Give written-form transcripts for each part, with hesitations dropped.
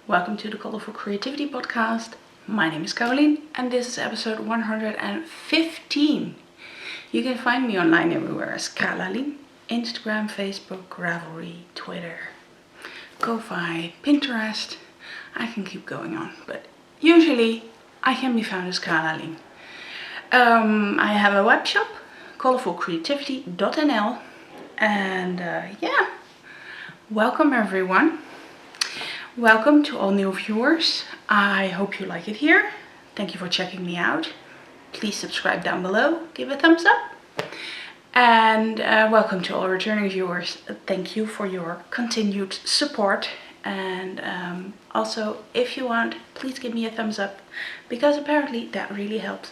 Welcome to the Colourful Creativity podcast. My name is Carolien and this is episode 115. You can find me online everywhere as Carolien, Instagram, Facebook, Ravelry, Twitter, Ko-Fi, Pinterest. I can keep going on, but usually I can be found as Carolien. I have a web shop, colourfulcreativity.nl, and welcome everyone. Welcome to all new viewers. I hope you like it here. Thank you for checking me out. Please subscribe down below, give a thumbs up. And welcome to all returning viewers. Thank you for your continued support. And also, if you want, please give me a thumbs up, because apparently that really helps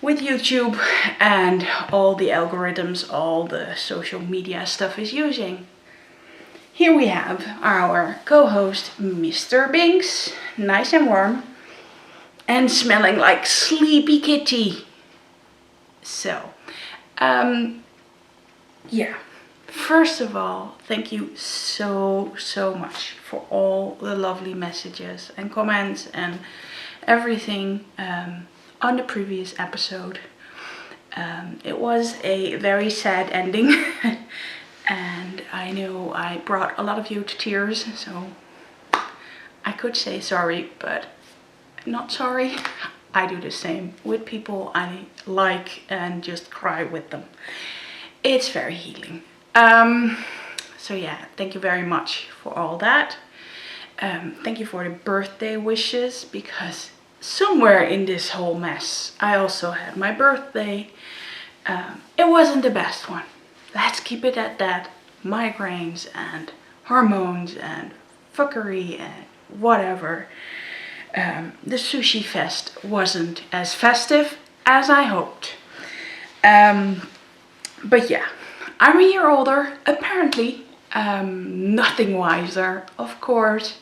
with YouTube and all the algorithms, all the social media stuff is using. Here we have our co-host, Mr. Binks, nice and warm and smelling like Sleepy Kitty. So, first of all, thank you so much for all the lovely messages and comments and everything on the previous episode. It was a very sad ending. And I know I brought a lot of you to tears, so I could say sorry, but not sorry. I do the same with people I like and just cry with them. It's very healing. So yeah, thank you very much for all that. Thank you for the birthday wishes, because somewhere in this whole mess, I also had my birthday. It wasn't the best one. Let's keep it at that. Migraines and hormones and fuckery and whatever. The sushi fest wasn't as festive as I hoped. But yeah, I'm a year older, apparently. Nothing wiser, of course.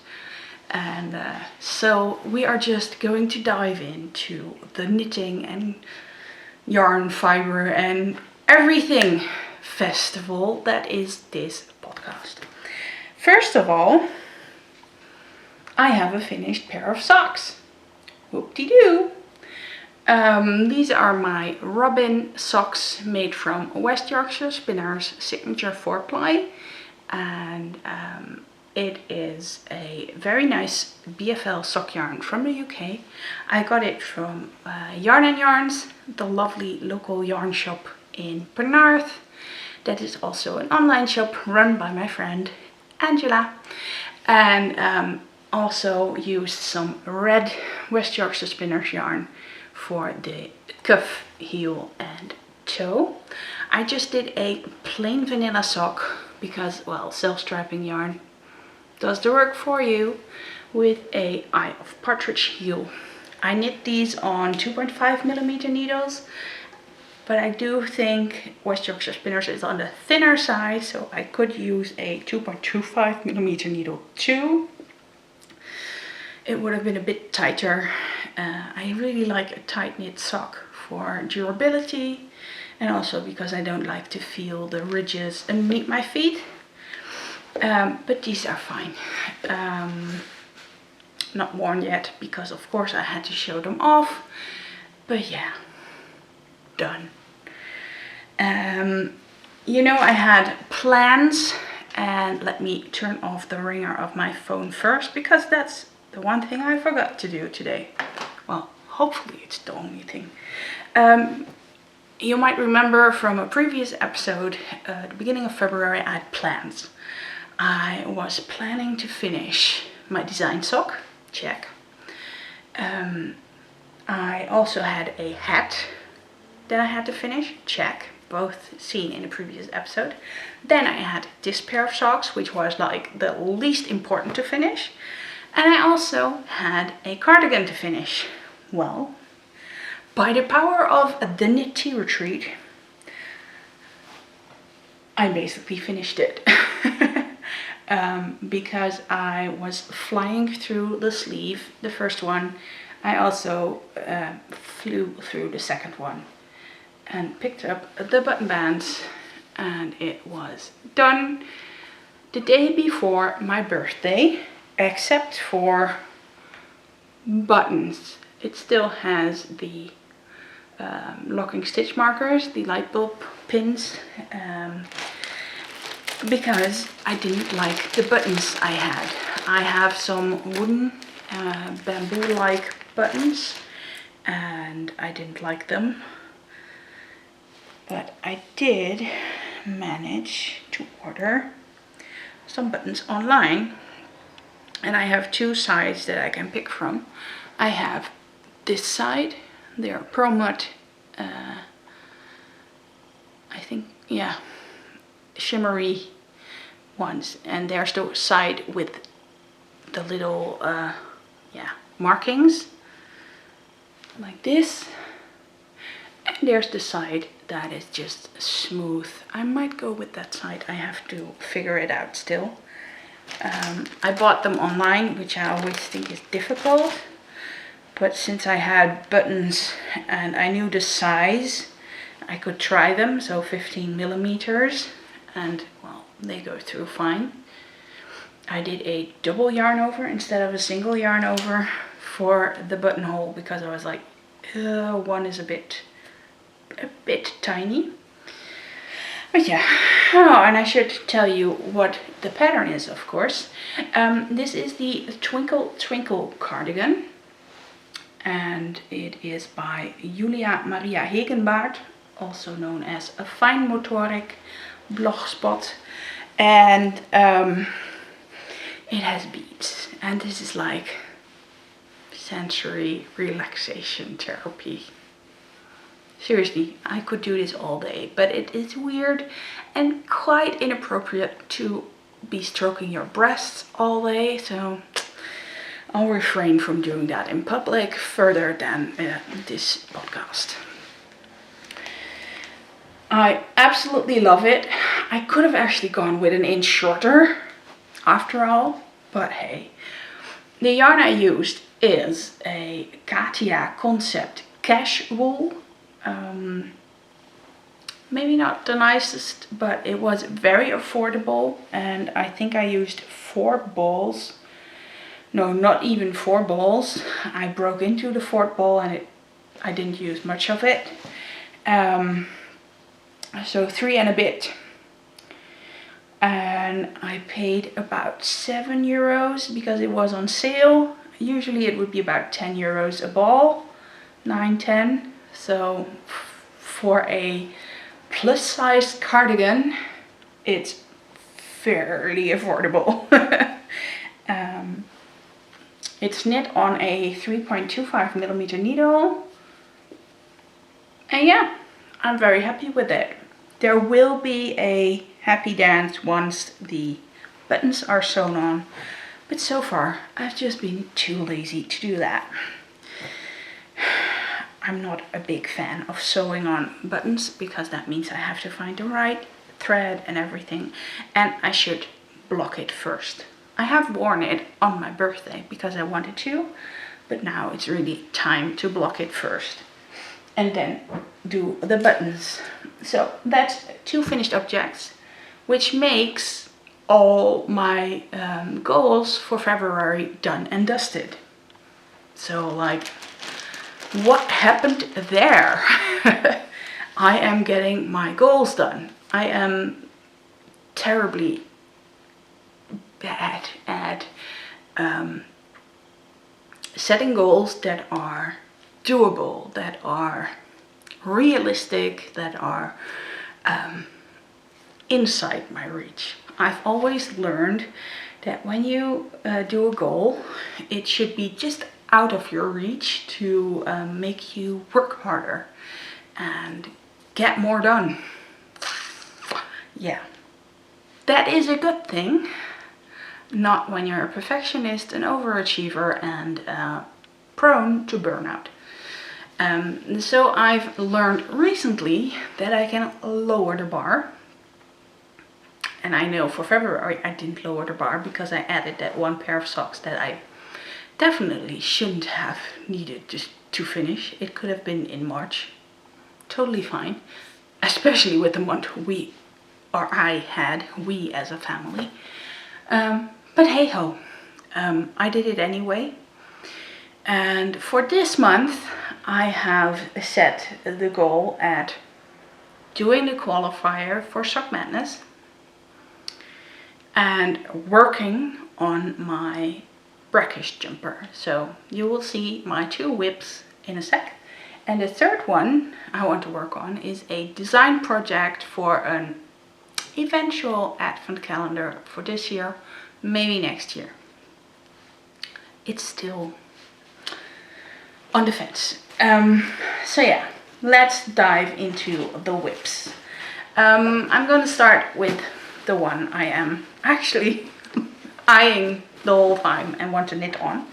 And so we are just going to dive into the knitting and yarn fiber and everything festival that is this podcast. First of all, I have a finished pair of socks. Whoop-de-doo. These are my Robin socks made from West Yorkshire Spinners signature 4-ply, and it is a very nice BFL sock yarn from the UK. I got it from Yarn and Yarns, the lovely local yarn shop in Penarth. That is also an online shop run by my friend Angela. And also used some red West Yorkshire Spinners yarn for the cuff, heel and toe. I just did a plain vanilla sock because, well, self-strapping yarn does the work for you, with a eye of partridge heel. I knit these on 2.5mm needles. But I do think West Yorkshire Spinners is on the thinner side, so I could use a 2.25mm needle too. It would have been a bit tighter. I really like a tight knit sock for durability, and also because I don't like to feel the ridges underneath my feet. But these are fine. Not worn yet, because of course I had to show them off. But yeah. Done. You know, I had plans, and let me turn off the ringer of my phone first, because that's the one thing I forgot to do today. Well, hopefully it's the only thing. You might remember from a previous episode, the beginning of February, I had plans. I was planning to finish my design sock, check. I also had a hat that I had to finish, check, both seen in the previous episode. Then I had this pair of socks, which was like the least important to finish. And I also had a cardigan to finish. Well, by the power of the Knit Tea Retreat, I basically finished it. Because I was flying through the sleeve, the first one. I also flew through the second one and picked up the button bands, and it was done the day before my birthday. except for buttons. It still has the locking stitch markers, the light bulb pins, because I didn't like the buttons I had. I have some wooden bamboo-like buttons and I didn't like them. But I did manage to order some buttons online, and I have two sides that I can pick from. I have this side, they're pearl mud, I think, yeah, shimmery ones, and there's the side with the little yeah, markings like this, and there's the side that is just smooth. I might go with that side. I have to figure it out still. I bought them online, which I always think is difficult, but since I had buttons and I knew the size, I could try them. So 15 millimeters, and well, they go through fine. I did a double yarn over instead of a single yarn over for the buttonhole, because I was like, one is a bit tiny. But yeah, oh, and I should tell you what the pattern is, of course. This is the Twinkle cardigan, and it is by Julia Maria Hegenbaert, also known as a fine motoric blogspot, and it has beads, and this is like sensory relaxation therapy. Seriously, I could do this all day, but it is weird and quite inappropriate to be stroking your breasts all day, so I'll refrain from doing that in public further than this podcast. I absolutely love it. I could have actually gone with an inch shorter after all, but hey. The yarn I used is a Katia Concept Cash wool. Maybe not the nicest, but it was very affordable, and I think I used 4 balls. No, not even 4 balls. I broke into the 4th ball and I didn't use much of it. So 3 and a bit. And I paid about 7 euros because it was on sale. Usually it would be about 10 euros a ball, 9, 10. So for a plus size cardigan, it's fairly affordable. It's knit on a 3.25 millimeter needle. And yeah, I'm very happy with it. There will be a happy dance once the buttons are sewn on, but so far I've just been too lazy to do that. I'm not a big fan of sewing on buttons because that means I have to find the right thread and everything, and I should block it first. I have worn it on my birthday because I wanted to, but now it's really time to block it first and then do the buttons. So that's 2 finished objects, which makes all my goals for February done and dusted. So like, what happened there? I am getting my goals done. I am terribly bad at setting goals that are doable, that are realistic, that are inside my reach. I've always learned that when you do a goal, it should be just out of your reach to make you work harder and get more done. Yeah, that is a good thing. Not when you're a perfectionist, an overachiever, and prone to burnout. So I've learned recently that I can lower the bar. And I know for February I didn't lower the bar because I added that 1 pair of socks that I definitely shouldn't have needed just to finish. It could have been in March. Totally fine. Especially with the month we as a family. But hey ho. I did it anyway. And for this month, I have set the goal at doing the qualifier for Sock Madness and working on my Brackish jumper. So you will see my 2 whips in a sec. And the third one I want to work on is a design project for an eventual advent calendar for this year, maybe next year. It's still on the fence. So yeah, let's dive into the whips. I'm gonna start with the one I am actually eyeing the whole time and want to knit on.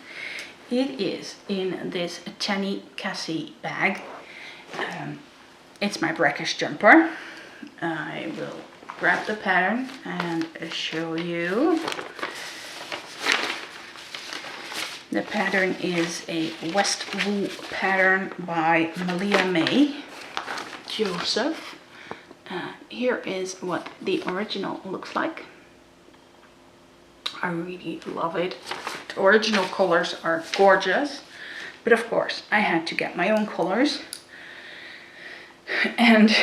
It is in this Jennie Cassie bag. It's my Brackish jumper. I will grab the pattern and show you. The pattern is a West Wool pattern by Malia May Joseph. Here is what the original looks like. I really love it. The original colors are gorgeous, but of course I had to get my own colors. And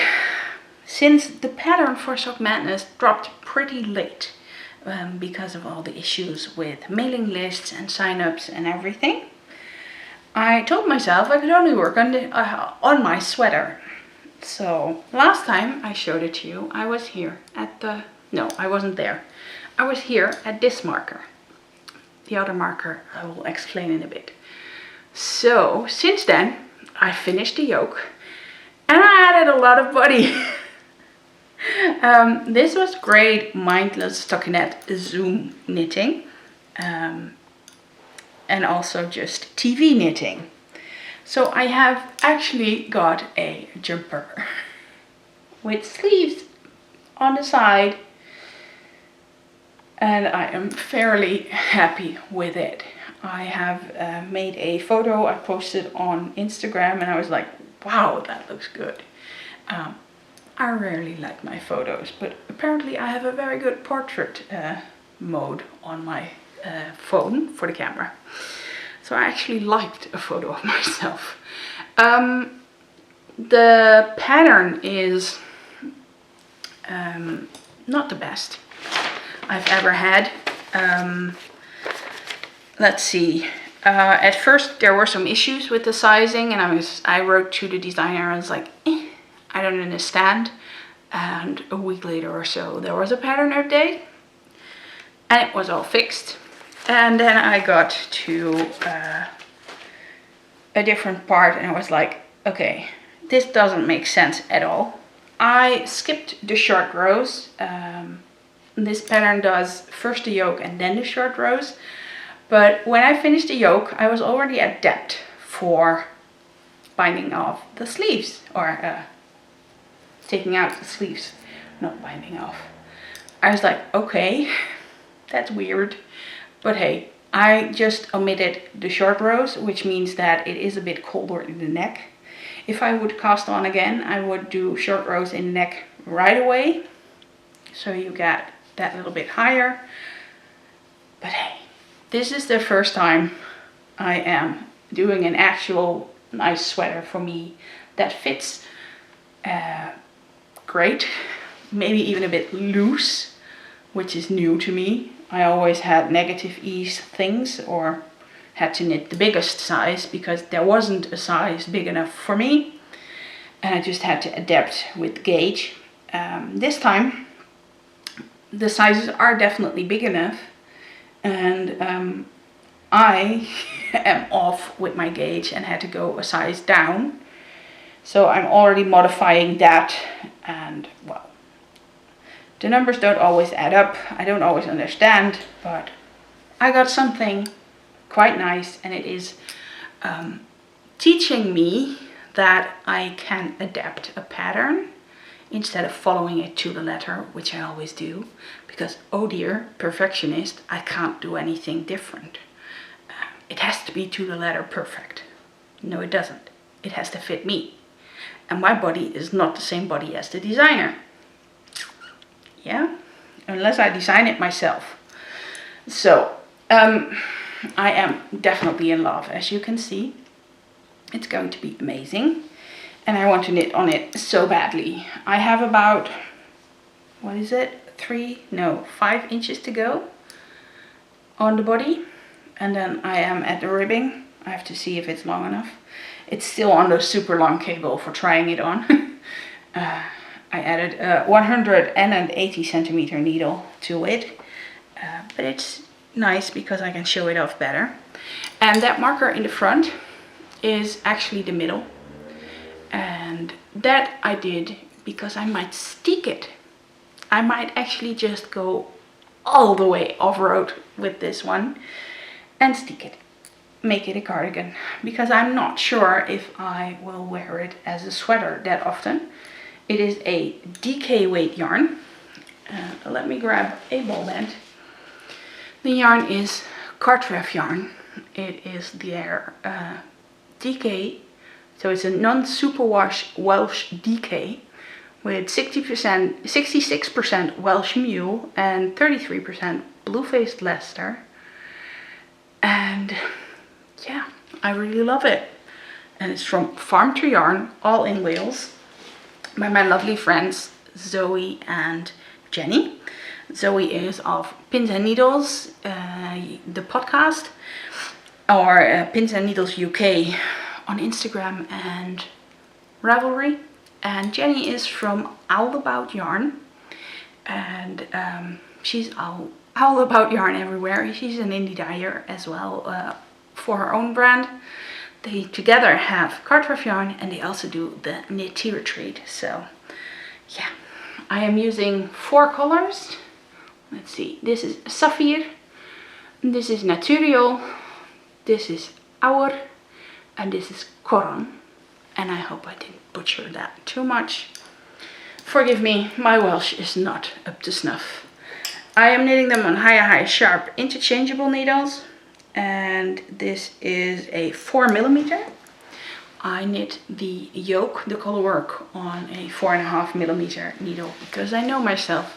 since the pattern for Sock Madness dropped pretty late because of all the issues with mailing lists and sign-ups and everything, I told myself I could only work on my sweater. So last time I showed it to you, I was here at the... No, I wasn't there. I was here at this marker. The other marker I will explain in a bit. So since then I finished the yoke and I added a lot of body. This was great mindless stockinette zoom knitting and also just TV knitting. So I have actually got a jumper with sleeves on the side, and I am fairly happy with it. I have made a photo I posted on Instagram and I was like, wow, that looks good. I rarely like my photos, but apparently I have a very good portrait mode on my phone for the camera. So I actually liked a photo of myself. The pattern is not the best I've ever had. Let's see. At first there were some issues with the sizing, and I wrote to the designer. I was like, I don't understand. And a week later or so, there was a pattern update, and it was all fixed. And then I got to a different part, and I was like, okay, this doesn't make sense at all. I skipped the short rows. This pattern does first the yoke and then the short rows. But when I finished the yoke, I was already at depth for binding off the sleeves, or taking out the sleeves, not binding off. I was like, okay, that's weird. But hey, I just omitted the short rows, which means that it is a bit colder in the neck. If I would cast on again, I would do short rows in the neck right away, so you get that little bit higher. But hey, this is the first time I am doing an actual nice sweater for me that fits great, maybe even a bit loose, which is new to me. I always had negative ease things, or had to knit the biggest size because there wasn't a size big enough for me, and I just had to adapt with gauge. This time the sizes are definitely big enough, and I am off with my gauge and had to go a size down. So I'm already modifying that, and well, the numbers don't always add up. I don't always understand, but I got something quite nice, and it is teaching me that I can adapt a pattern instead of following it to the letter, which I always do, because oh dear, perfectionist, I can't do anything different. It has to be to the letter perfect. No, it doesn't. It has to fit me. And my body is not the same body as the designer. Yeah, unless I design it myself. So I am definitely in love, as you can see. It's going to be amazing. And I want to knit on it so badly. I have about, what is it? 5 inches to go on the body. And then I am at the ribbing. I have to see if it's long enough. It's still on the super long cable for trying it on. I added a 180 centimeter needle to it. But it's nice because I can show it off better. And that marker in the front is actually the middle. And that I did because I might stick it. I might actually just go all the way off-road with this one and stick it. Make it a cardigan. Because I'm not sure if I will wear it as a sweater that often. It is a DK weight yarn. Let me grab a ball band. The yarn is Cartref yarn. It is their DK. So it's a non-superwash Welsh DK with 66% Welsh mule and 33% blue-faced Leicester. And yeah, I really love it. And it's from Farm to Yarn, all in Wales, by my lovely friends Zoe and Jennie. Zoe is of Pins and Needles, the podcast, or Pins and Needles UK on Instagram and Ravelry. And Jennie is from All About Yarn, and she's all about yarn everywhere. She's an indie dyer as well for her own brand. They together have Cartref yarn, and they also do the knit tea retreat. So yeah, I am using 4 colors. Let's see, this is Saphir, this is Natural, this is Our, and this is Coron. And I hope I didn't butcher that too much. Forgive me, my Welsh is not up to snuff. I am knitting them on high sharp interchangeable needles. And this is a 4mm. I knit the yoke, the color work, on a 4.5mm needle. Because I know myself,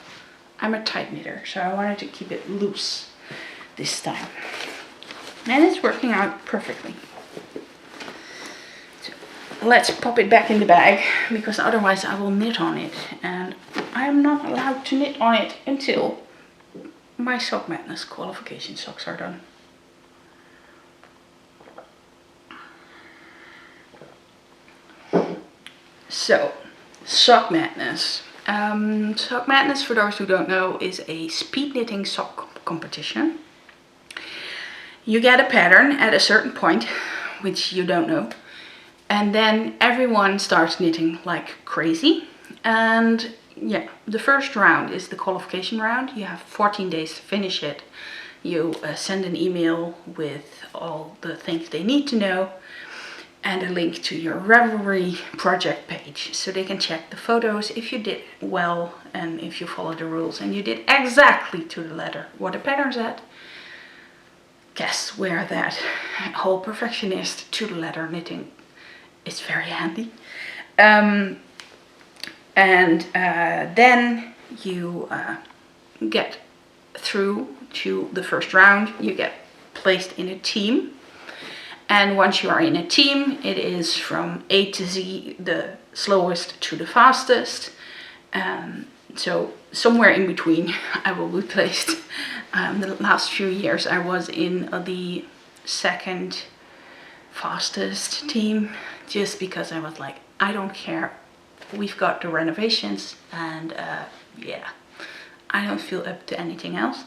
I'm a tight knitter. So I wanted to keep it loose this time. And it's working out perfectly. Let's pop it back in the bag, because otherwise I will knit on it, and I am not allowed to knit on it until my Sock Madness qualification socks are done. So, Sock Madness. Sock Madness, for those who don't know, is a speed knitting sock competition. You get a pattern at a certain point, which you don't know. And then everyone starts knitting like crazy. And yeah, the first round is the qualification round. You have 14 days to finish it. You send an email with all the things they need to know and a link to your Ravelry project page, so they can check the photos if you did well and if you followed the rules and you did exactly to the letter what the pattern's at. Guess where that whole perfectionist to the letter knitting is very handy. Then you get through to the first round. You get placed in a team, and once you are in a team, it is from A to Z, the slowest to the fastest. So somewhere in between I will be placed. The last few years I was in the second fastest team, just because I was like, I don't care, we've got the renovations, and yeah, I don't feel up to anything else,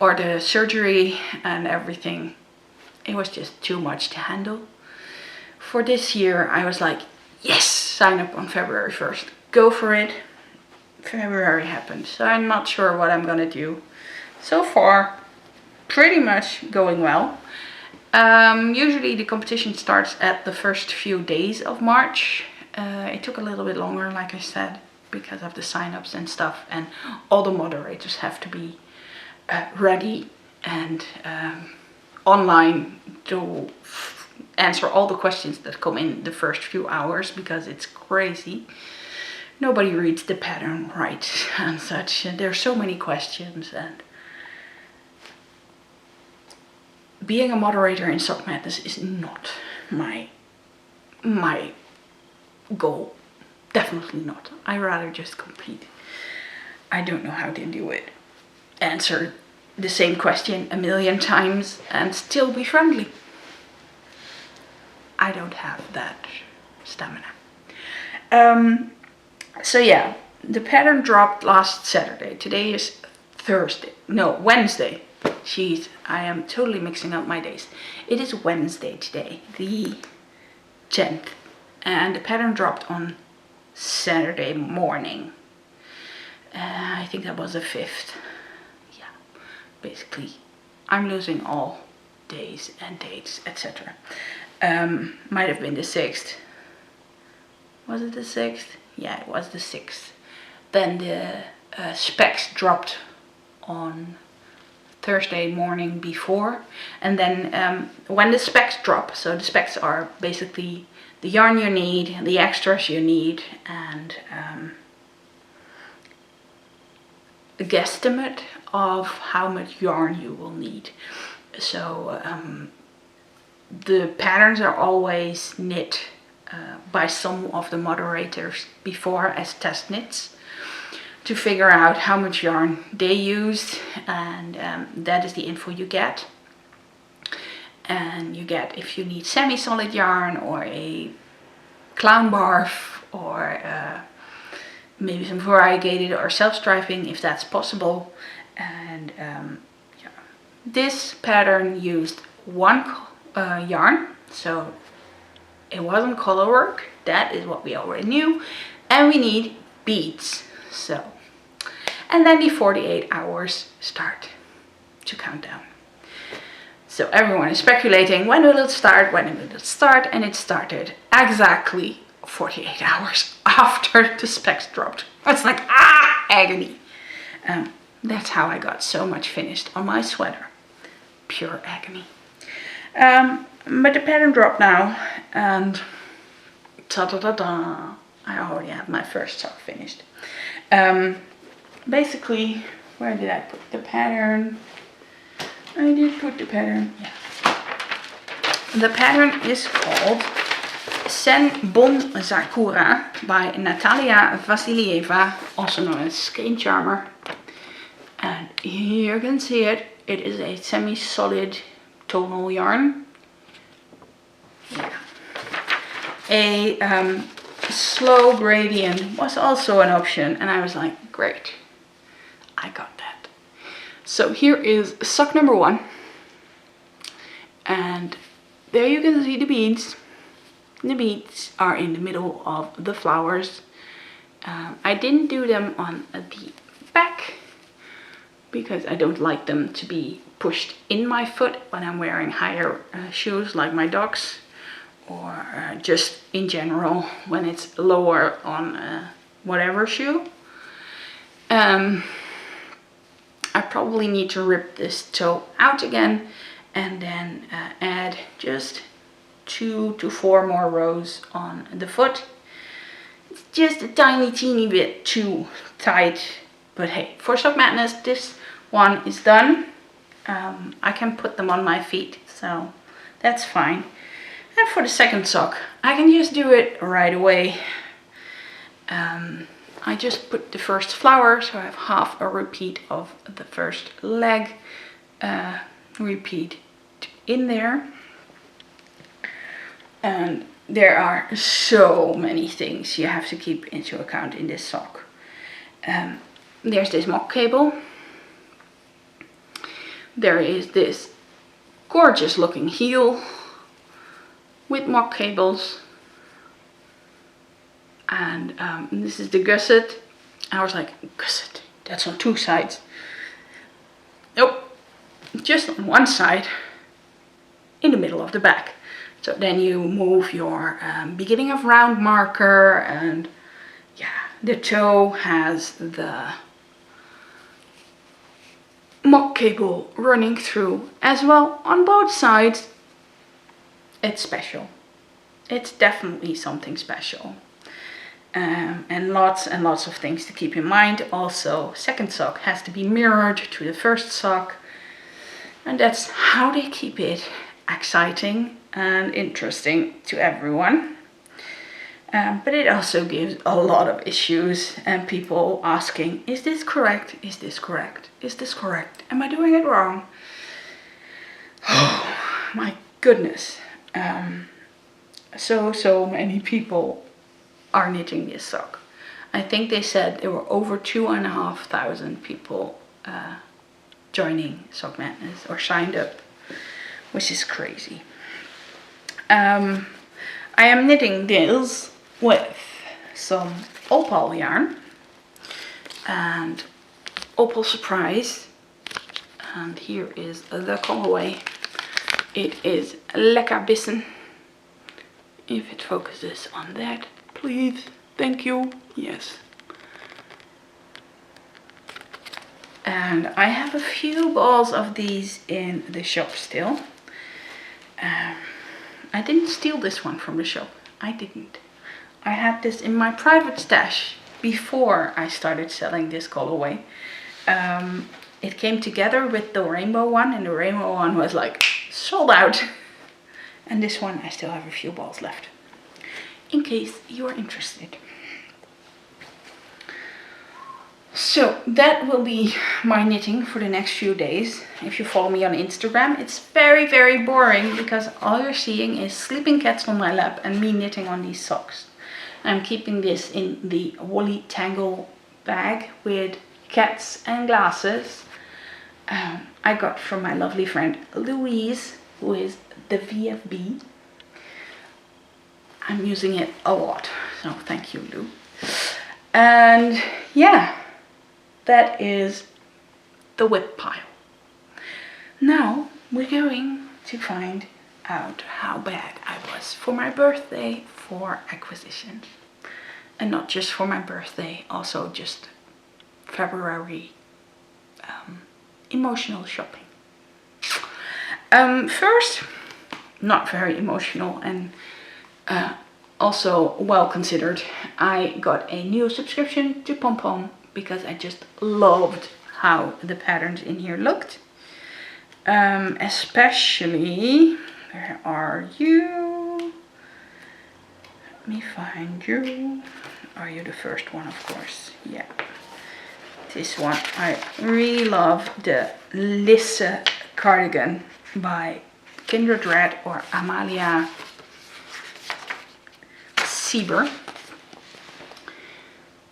or the surgery and everything. It was just too much to handle. For this year I was like, yes, sign up on February 1st, go for it. February happened, so I'm not sure what I'm gonna do. So far pretty much going well. Usually the competition starts at the first few days of March. It took a little bit longer, like I said, because of the sign-ups and stuff, and all the moderators have to be ready and online to answer all the questions that come in the first few hours, because it's crazy. Nobody reads the pattern right and such, and there are so many questions, and being a moderator in Sock Madness is not my goal. Definitely not. I rather just compete. I don't know how to do it. Answer the same question a million times and still be friendly. I don't have that stamina. So yeah, the pattern dropped last Saturday. Today is Wednesday. Jeez, I am totally mixing up my days. It is Wednesday today, the 10th. And the pattern dropped on Saturday morning. I think that was the 5th. Yeah, basically, I'm losing all days and dates, etc. Might have been the 6th. Was it the 6th? Yeah, it was the 6th. Then the specs dropped on Thursday morning before. And then when the specs drop, so the specs are basically the yarn you need, the extras you need, and a guesstimate of how much yarn you will need. So the patterns are always knit by some of the moderators before as test knits to figure out how much yarn they used, and that is the info you get. And you get if you need semi-solid yarn or a clown barf or maybe some variegated or self-striping if that's possible. And yeah. This pattern used one yarn, so it wasn't color work. That is what we already knew. And we need beads. So, and then the 48 hours start to count down. So everyone is speculating when will it start, and it started exactly 48 hours after the specs dropped. It's like, agony. That's how I got so much finished on my sweater. Pure agony. But the pattern dropped now, and ta-da-da-da, I already have my first sock finished. Basically, where did I put the pattern? I did put the pattern, yeah. The pattern is called Senbonzakura by Natalia Vasilieva, also known as Skein Charmer. And here you can see it. It is a semi-solid tonal yarn. Yeah. A slow gradient was also an option, and I was like, great, I got that. So here is sock number 1, and there you can see the beads. The beads are in the middle of the flowers. I didn't do them on the back because I don't like them to be pushed in my foot when I'm wearing higher shoes like my dog's, or just in general when it's lower on whatever shoe. I probably need to rip this toe out again and then add just 2 to 4 more rows on the foot. It's just a teeny bit too tight, but hey, for Sock Madness this one is done. I can put them on my feet, so that's fine. And for the second sock, I can just do it right away. I just put the first flower, so I have half a repeat of the first leg repeat in there. And there are so many things you have to keep into account in this sock. There's this mock cable. There is this gorgeous looking heel with mock cables. And this is the gusset. I was like, gusset, that's on 2 sides. Nope, just on 1 side in the middle of the back. So then you move your beginning of round marker, and yeah, the toe has the mock cable running through as well on both sides. It's special. It's definitely something special. And lots of things to keep in mind. Also, second sock has to be mirrored to the first sock. And that's how they keep it exciting and interesting to everyone. But it also gives a lot of issues and people asking, is this correct? Is this correct? Is this correct? Am I doing it wrong? Oh my goodness. So many people are knitting this sock. I think they said there were over 2,500 people joining Sock Madness or signed up, which is crazy. I am knitting this with some opal yarn and opal surprise, and here is the colorway. It is Lekker Bissen. If it focuses on that, please, thank you. Yes. And I have a few balls of these in the shop still. I didn't steal this one from the shop. I didn't. I had this in my private stash before I started selling this colorway. It came together with the rainbow one, and the rainbow one was like sold out. And this one I still have a few balls left, in case you are interested. So that will be my knitting for the next few days. If you follow me on Instagram, it's very, very boring because all you're seeing is sleeping cats on my lap and me knitting on these socks. I'm keeping this in the Woolly Tangle bag with cats and glasses. I got from my lovely friend Louise, who is the VFB. I'm using it a lot, so thank you, Lou. And yeah, that is the whip pile. Now we're going to find out how bad I was for my birthday for acquisitions. And not just for my birthday, also just February emotional shopping. First, not very emotional and also well considered, I got a new subscription to Pom Pom because I just loved how the patterns in here looked. Especially, where are you? Let me find you. Are you the first one? Of course, yeah. This one, I really love the Lissa Cardigan by Kindred Red or Amalia Sieber.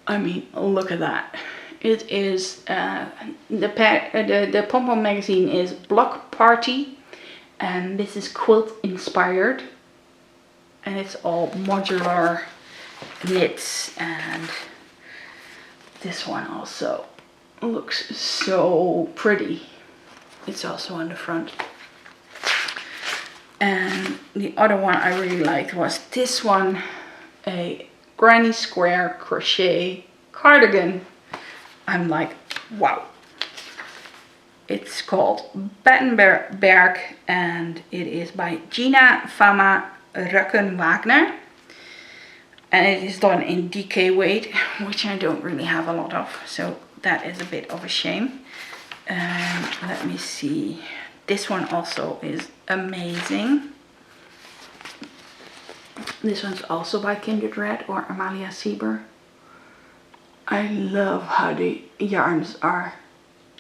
I mean, look at that. It is, the Pom Pom magazine is Block Party, and this is quilt inspired. And it's all modular knits, and this one also looks so pretty. It's also on the front. And the other one I really liked was this one, a granny square crochet cardigan. I'm like, wow. It's called Battenberg and it is by Gina Fama Rucken Wagner. And it is done in DK weight, which I don't really have a lot of. So that is a bit of a shame. Let me see. This one also is amazing. This one's also by Kindred Red or Amalia Sieber. I love how the yarns are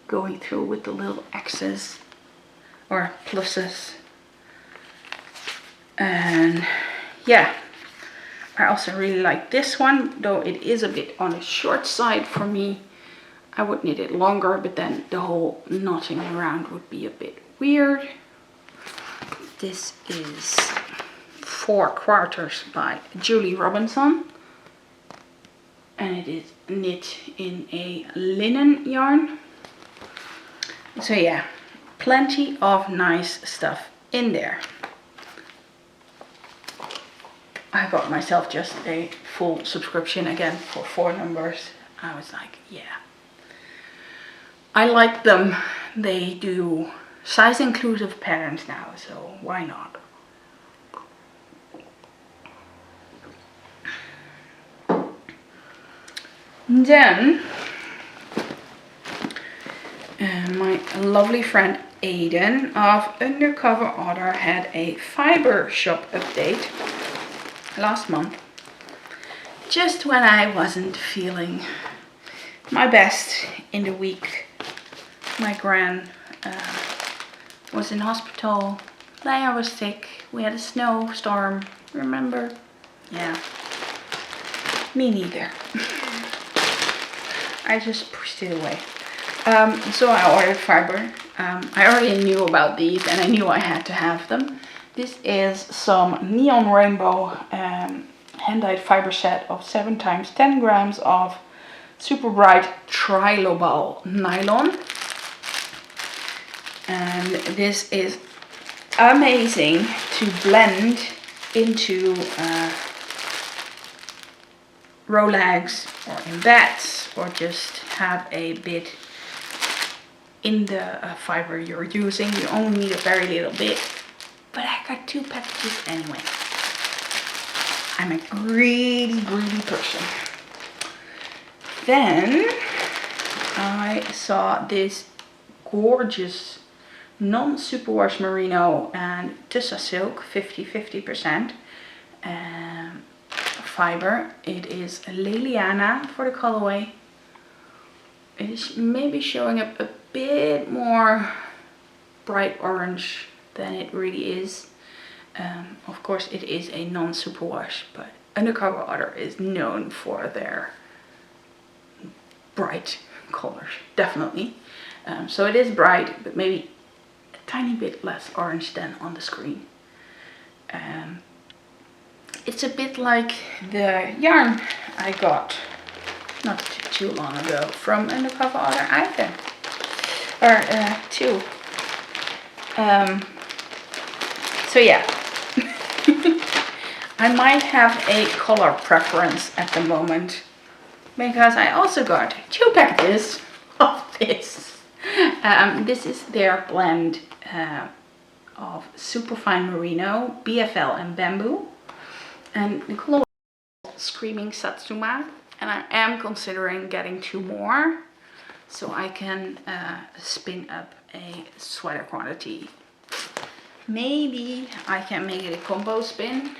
going through with the little X's or pluses. And yeah, I also really like this one, though it is a bit on the short side for me. I would knit it longer, but then the whole knotting around would be a bit weird. This is 4 quarters by Julie Robinson. And it is knit in a linen yarn. So yeah, plenty of nice stuff in there. I got myself just a full subscription again for 4 numbers. I was like, yeah. I like them. They do size inclusive patterns now, so why not? Then my lovely friend Aiden of Undercover Otter had a fiber shop update last month, just when I wasn't feeling my best in the week. My gran was in hospital, Leia was sick, we had a snowstorm, remember? Yeah, me neither. I just pushed it away. So I ordered fiber. I already knew about these and I knew I had to have them. This is some neon rainbow hand-dyed fiber set of 7 times 10 grams of super bright trilobal nylon. And this is amazing to blend into Rolex or in beds, or just have a bit in the fiber you're using. You only need a very little bit, but I got 2 packages anyway. I'm a greedy person. Then I saw this gorgeous non-superwash merino and Tussa silk 50% fiber. It is Liliana for the colorway. It is maybe showing up a bit more bright orange than it really is. Of course it is a non-superwash, but Undercover Otter is known for their bright colors, definitely. So it is bright, but maybe a tiny bit less orange than on the screen. It's a bit like the yarn I got not too long ago from Undercover Otter either. Or two. So yeah. I might have a color preference at the moment, because I also got 2 packages of this. This is their blend of superfine merino, BFL and bamboo. And the color is Screaming Satsuma. And I am considering getting 2 more, so I can spin up a sweater quantity. Maybe I can make it a combo spin,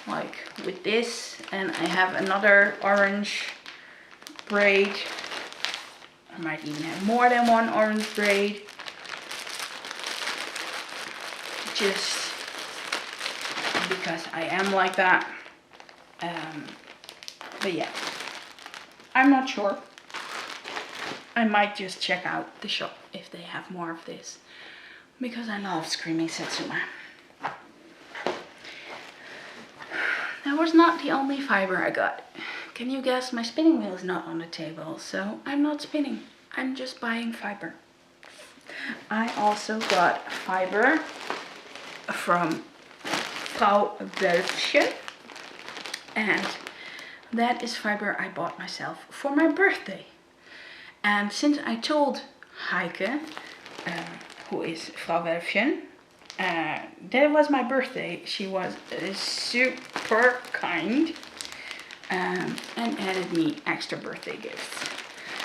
like with this, and I have another orange braid. I might even have more than 1 orange braid. Just because I am like that. But yeah, I'm not sure. I might just check out the shop if they have more of this, because I love Screaming Satsuma. That was not the only fiber I got. Can you guess? My spinning wheel is not on the table, so I'm not spinning. I'm just buying fiber. I also got fiber from Valvertje, and that is fiber I bought myself for my birthday. And since I told Heike, who is Valvertje, that was my birthday, she was super kind and added me extra birthday gifts.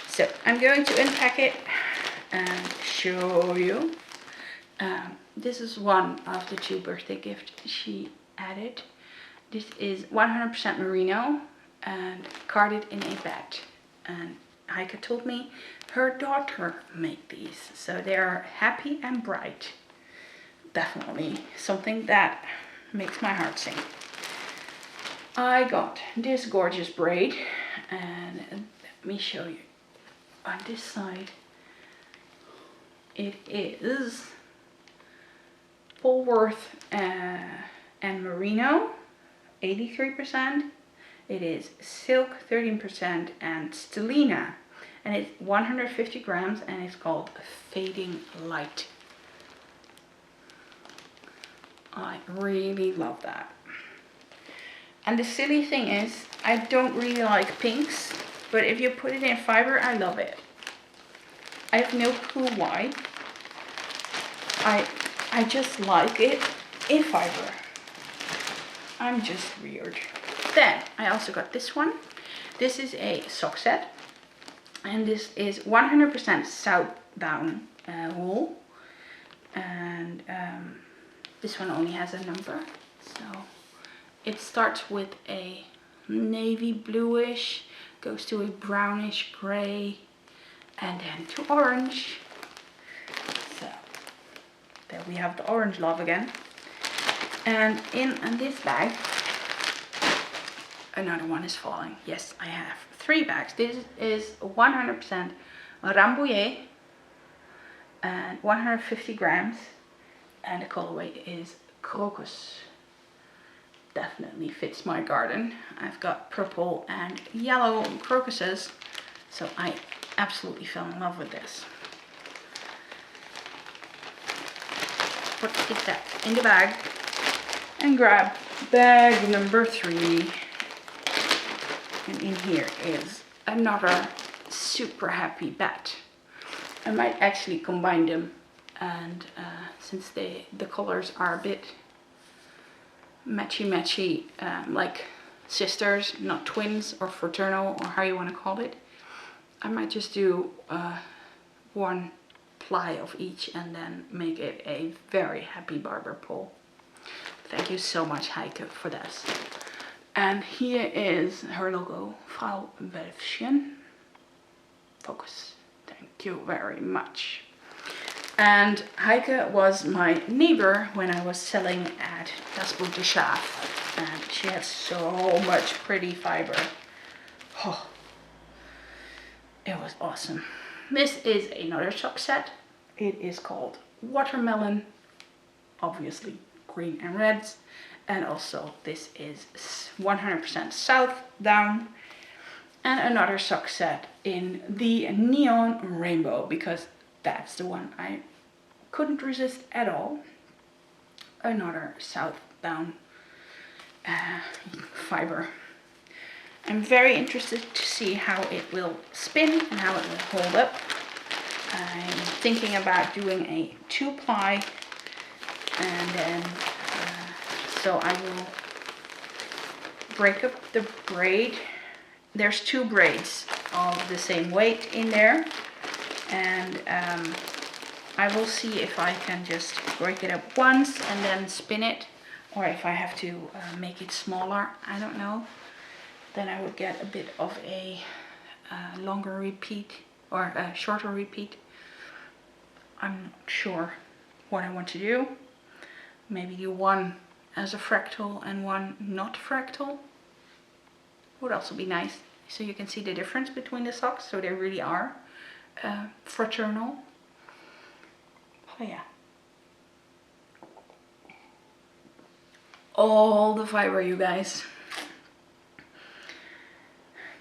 So I'm going to unpack it and show you. This is one of the 2 birthday gifts she added. This is 100% merino and carded in a bag. And Heike told me her daughter made these, so they are happy and bright. Definitely something that makes my heart sing. I got this gorgeous braid, and let me show you. On this side it is Polworth and merino 83%. It is silk 13% and stellina, and it's 150 grams, and it's called Fading Light. I really love that. And the silly thing is, I don't really like pinks, but if you put it in fiber, I love it. I have no clue why. I just like it in fiber. I'm just weird. Then I also got this one. This is a sock set. And this is 100% Southdown wool. And this one only has a number. So it starts with a navy bluish, goes to a brownish gray, and then to orange. So there we have the orange love again. And in this bag, another one is falling. Yes, I have 3 bags. This is 100% Rambouillet and 150 grams. And the colorway is Crocus. Definitely fits my garden. I've got purple and yellow crocuses, so I absolutely fell in love with this. Put that in the bag and grab bag number 3. And in here is another super happy bat. I might actually combine them, and since the colors are a bit matchy, like sisters, not twins or fraternal, or how you want to call it, I might just do 1 ply of each and then make it a very happy barber pole. Thank you so much, Heike, for this. And here is her logo, Frau Wölfchen. Focus. Thank you very much. And Heike was my neighbor when I was selling at Das Bunte Schaf. And she had so much pretty fiber. Oh, it was awesome. This is another sock set. It is called Watermelon. Obviously green and reds. And also this is 100% Southdown. And another sock set in the neon rainbow, because that's the one I couldn't resist at all. Another Southdown fiber. I'm very interested to see how it will spin and how it will hold up. I'm thinking about doing a 2-ply, and then so I will break up the braid. There's 2 braids of the same weight in there, and I will see if I can just break it up once and then spin it, or if I have to make it smaller. I don't know. Then I would get a bit of a longer repeat, or a shorter repeat. I'm not sure what I want to do. Maybe do one as a fractal and one not fractal. Would also be nice, so you can see the difference between the socks, so they really are fraternal. Oh yeah. All the fiber, you guys.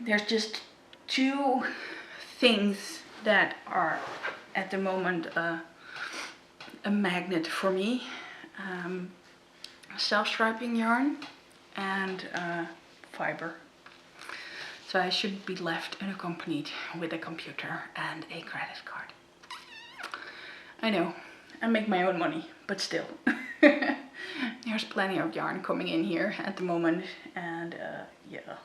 There's just 2 things that are at the moment a magnet for me. Self-striping yarn and fiber. So I shouldn't be left unaccompanied with a computer and a credit card. I know, I make my own money, but still. There's plenty of yarn coming in here at the moment, and yeah.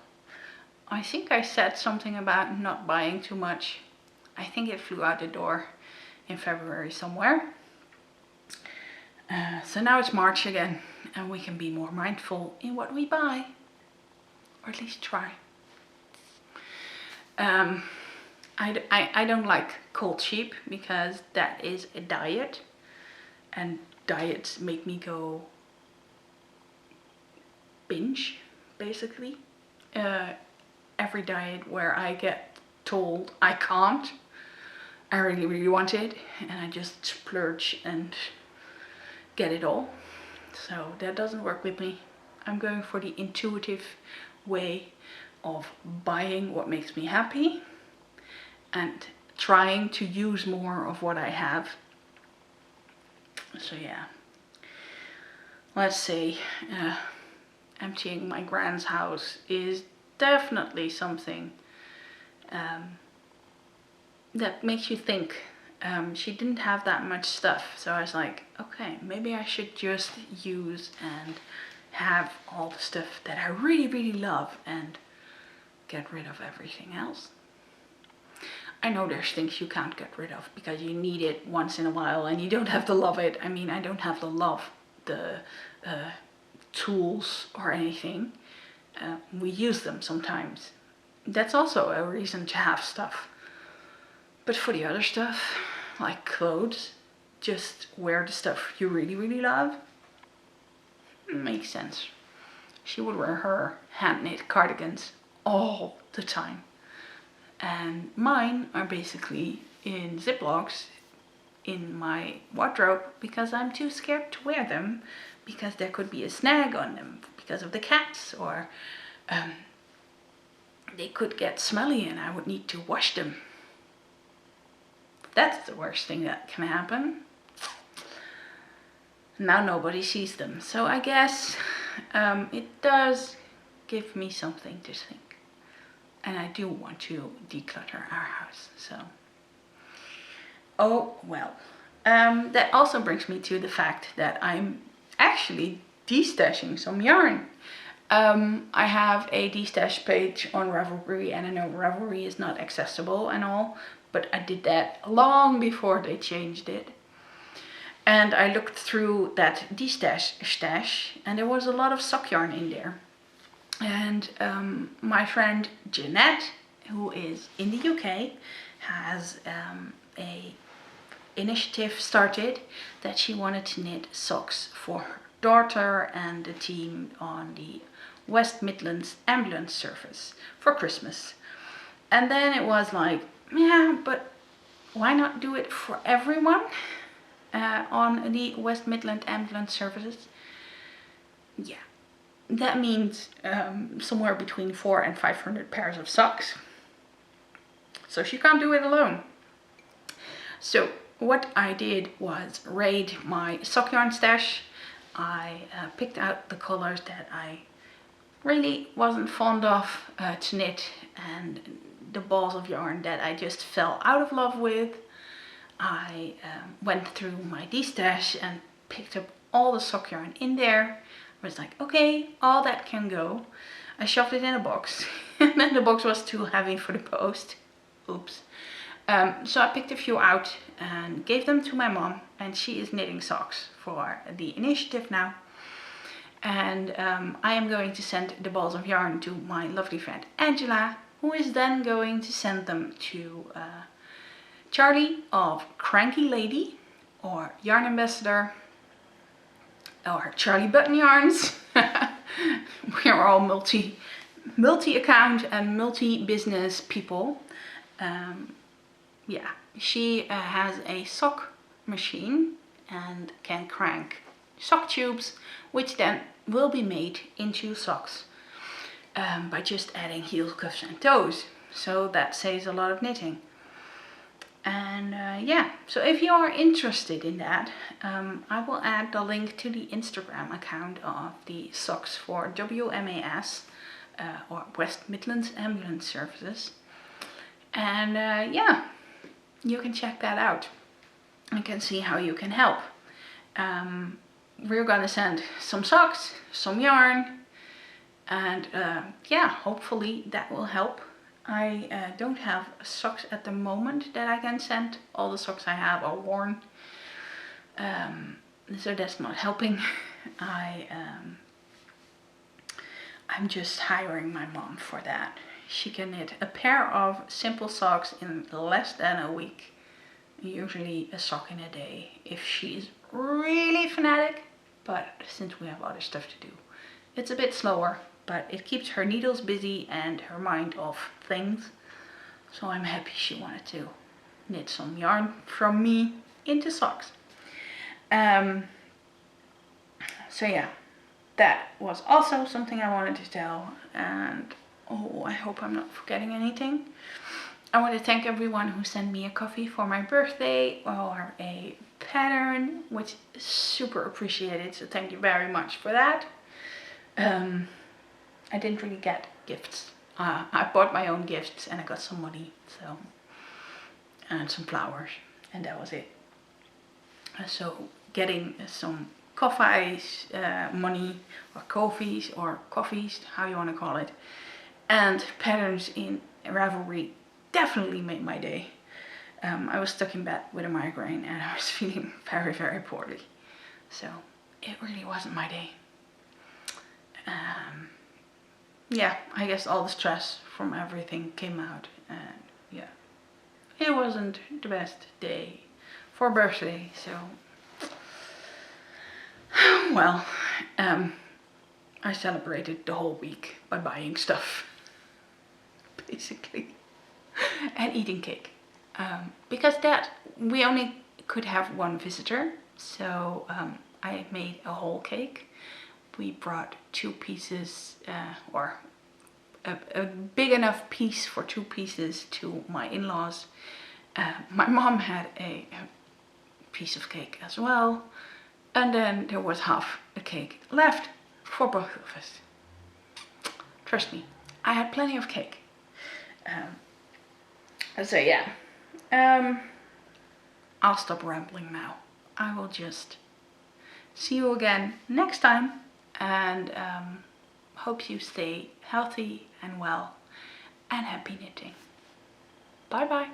I think I said something about not buying too much. I think it flew out the door in February somewhere. So now it's March again, and we can be more mindful in what we buy, or at least try. I don't like cold sheep, because that is a diet, and diets make me go binge, basically. Every diet where I get told I can't, I really want it, and I just splurge and get it all. So that doesn't work with me. I'm going for the intuitive way of buying what makes me happy and trying to use more of what I have. So yeah, let's say emptying my grand's house is definitely something that makes you think. She didn't have that much stuff, so I was like, okay, maybe I should just use and have all the stuff that I really love and get rid of everything else. I know there's things you can't get rid of because you need it once in a while and you don't have to love it. I mean, I don't have to love the tools or anything. We use them sometimes. That's also a reason to have stuff. But for the other stuff, like clothes, just wear the stuff you really, really love. Makes sense. She would wear her hand-knit cardigans all the time. And mine are basically in Ziplocs in my wardrobe because I'm too scared to wear them because there could be a snag on them because of the cats, or they could get smelly and I would need to wash them. That's the worst thing that can happen. Now nobody sees them, so I guess it does give me something to think. And I do want to declutter our house, so. Oh well. That also brings me to the fact that I'm actually destashing some yarn. I have a destash page on Ravelry, and I know Ravelry is not accessible and all, but I did that long before they changed it. And I looked through that destash stash, and there was a lot of sock yarn in there. And my friend Jeanette, who is in the UK, has a initiative started that she wanted to knit socks for her daughter and the team on the West Midlands ambulance service for Christmas. And then it was like, yeah, but why not do it for everyone on the West Midland ambulance services? Yeah. That means somewhere between 400 and 500 pairs of socks. So she can't do it alone. So what I did was raid my sock yarn stash. I picked out the colors that I really wasn't fond of to knit, and the balls of yarn that I just fell out of love with. I went through my destash and picked up all the sock yarn in there. I was like, okay, all that can go. I shoved it in a box and then the box was too heavy for the post. Oops. So I picked a few out and gave them to my mom, and she is knitting socks for the initiative now. And I am going to send the balls of yarn to my lovely friend Angela, who is then going to send them to Charlie of Cranky Lady, or Yarn Ambassador, or Charlie Button Yarns. We are all multi-account and multi-business people. Yeah, she has a sock machine and can crank sock tubes, which then will be made into socks by just adding heels, cuffs and toes. So that saves a lot of knitting. And yeah, so if you are interested in that, I will add the link to the Instagram account of the socks for WMAS, or West Midlands Ambulance Services. And yeah, you can check that out. You can see how you can help. We're gonna send some socks, some yarn, and yeah, hopefully that will help. I don't have socks at the moment that I can send. All the socks I have are worn, so that's not helping. I'm just hiring my mom for that. She can knit a pair of simple socks in less than a week. Usually a sock in a day if she's really fanatic, but since we have other stuff to do, it's a bit slower, but it keeps her needles busy and her mind off things. So I'm happy she wanted to knit some yarn from me into socks. So yeah, that was also something I wanted to tell, and oh, I hope I'm not forgetting anything. I want to thank everyone who sent me a coffee for my birthday or a pattern, which is super appreciated, so thank you very much for that. I didn't really get gifts. I bought my own gifts and I got some money, so, and some flowers, and that was it. So getting some coffees, money, or coffees, how you want to call it, and patterns in Ravelry definitely made my day. I was stuck in bed with a migraine and I was feeling very, very poorly. So it really wasn't my day. Yeah, I guess all the stress from everything came out, and yeah, it wasn't the best day for a birthday, so well, I celebrated the whole week by buying stuff, basically, and eating cake, because we only could have one visitor, so I made a whole cake. We brought 2 pieces, or a big enough piece for 2 pieces to my in-laws. My mom had a piece of cake as well. And then there was half a cake left for both of us. Trust me, I had plenty of cake. So yeah, I'll stop rambling now. I will just see you again next time. And hope you stay healthy and well and happy knitting. Bye bye.